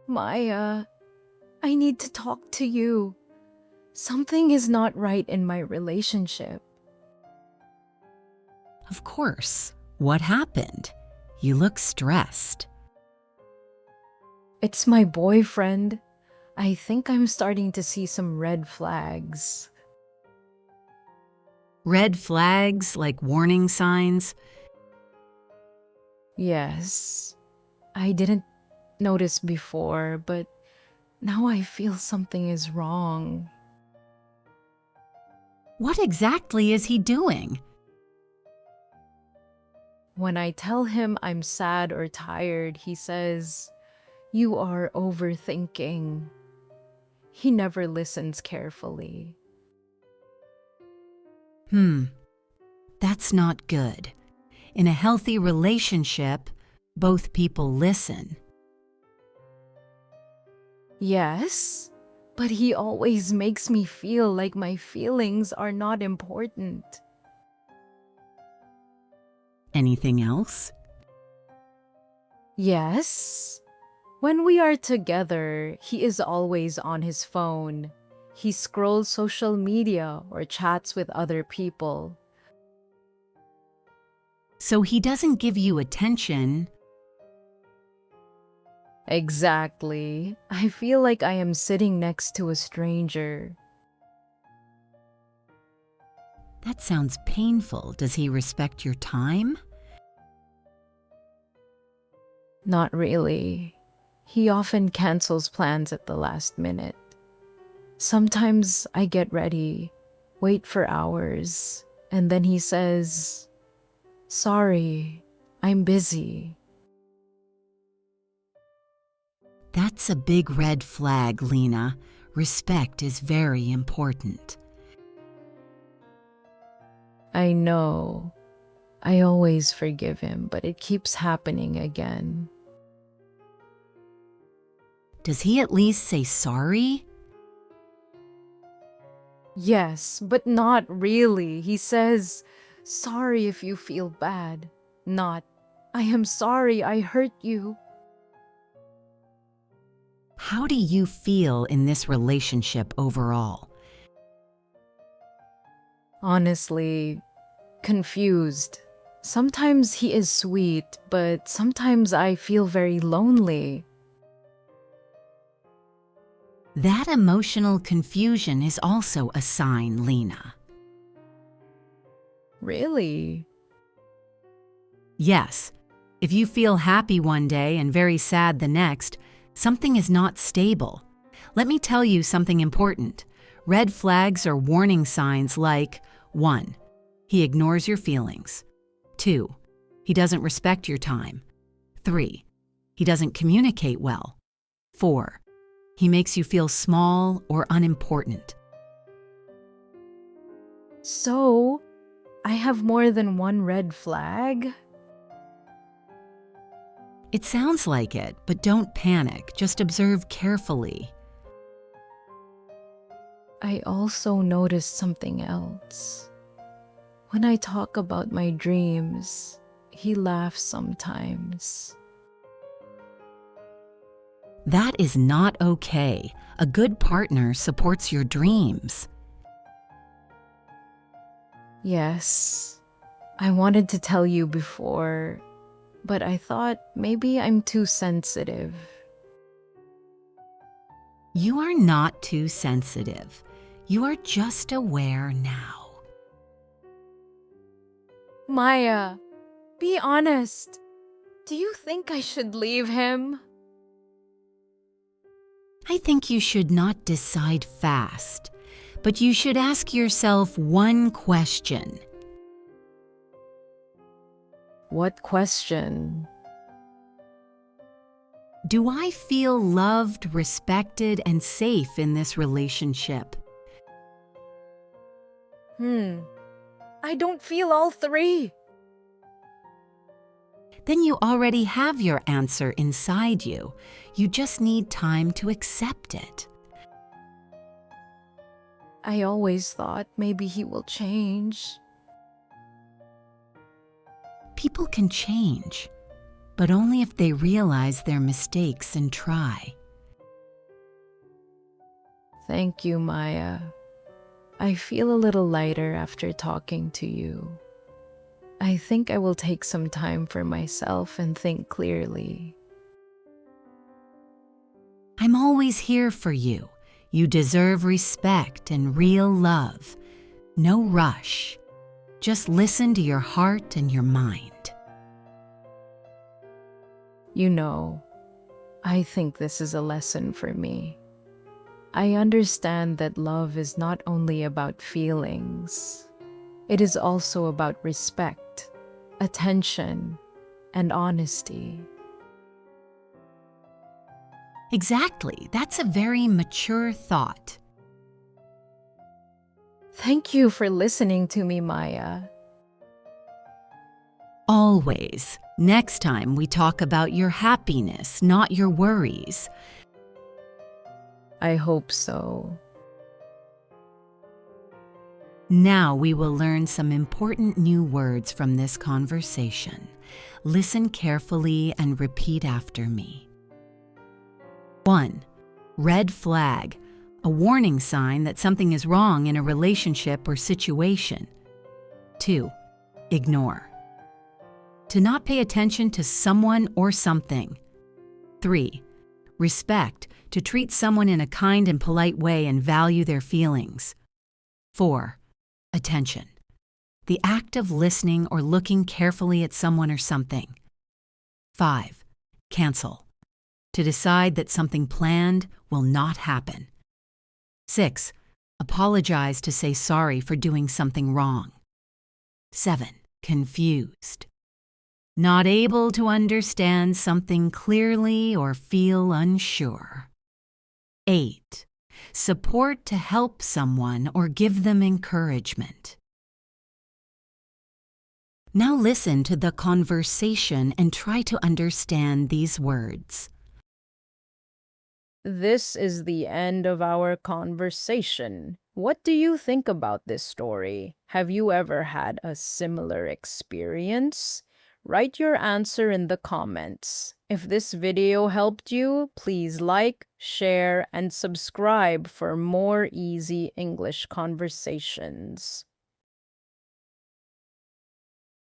Maya, I need to talk to you. Something is not right in my relationship. Of course. What happened? You look stressed. It's my boyfriend. I think I'm starting to see some red flags. Red flags like warning signs. Yes, I didn't notice before, but now I feel something is wrong. What exactly is he doing? When I tell him I'm sad or tired, he says, "You are overthinking." He never listens carefully. That's not good. In a healthy relationship, both people listen. Yes, but he always makes me feel like my feelings are not important. Anything else? Yes. When we are together, he is always on his phone. He scrolls social media or chats with other people. So he doesn't give you attention. Exactly. I feel like I am sitting next to a stranger. That sounds painful. Does he respect your time? Not really. He often cancels plans at the last minute. Sometimes I get ready, wait for hours, and then he says, "Sorry, I'm busy." That's a big red flag, Lena. Respect is very important. I know. I always forgive him, but it keeps happening again. Does he at least say sorry? Yes, but not really. He says, "Sorry if you feel bad." Not, "I am sorry I hurt you." How do you feel in this relationship overall? Honestly, confused. Sometimes he is sweet, but sometimes I feel very lonely. That emotional confusion is also a sign, Lena. Really? Yes, if you feel happy one day and very sad the next, something is not stable. Let me tell you something important. Red flags are warning signs like 1. He ignores your feelings. 2. He doesn't respect your time. 3. He doesn't communicate well. 4. He makes you feel small or unimportant. So, I have more than one red flag? It sounds like it, but don't panic. Just observe carefully. I also noticed something else. When I talk about my dreams, he laughs sometimes. That is not okay. A good partner supports your dreams. Yes, I wanted to tell you before, but I thought maybe I'm too sensitive. You are not too sensitive. You are just aware now. Maya, be honest. Do you think I should leave him? I think you should not decide fast, but you should ask yourself one question. What question? Do I feel loved, respected, and safe in this relationship? I don't feel all three. Then you already have your answer inside you. You just need time to accept it. I always thought maybe he will change. People can change, but only if they realize their mistakes and try. Thank you, Maya. I feel a little lighter after talking to you. I think I will take some time for myself and think clearly. I'm always here for you. You deserve respect and real love. No rush. Just listen to your heart and your mind. You know, I think this is a lesson for me. I understand that love is not only about feelings, it is also about respect, attention, and honesty. Exactly. That's a very mature thought. Thank you for listening to me, Maya. Always. Next time we talk about your happiness, not your worries. I hope so. Now we will learn some important new words from this conversation. Listen carefully and repeat after me. 1. Red flag, a warning sign that something is wrong in a relationship or situation. 2. Ignore, to not pay attention to someone or something. 3. Respect, to treat someone in a kind and polite way and value their feelings. 4. Attention, the act of listening or looking carefully at someone or something. 5. Cancel, to decide that something planned will not happen. 6. Apologize, to say sorry for doing something wrong. 7. Confused, not able to understand something clearly or feel unsure. 8. Support, to help someone or give them encouragement. Now listen to the conversation and try to understand these words. This is the end of our conversation. What do you think about this story? Have you ever had a similar experience? Write your answer in the comments. If this video helped you, please like, share, and subscribe for more easy English conversations.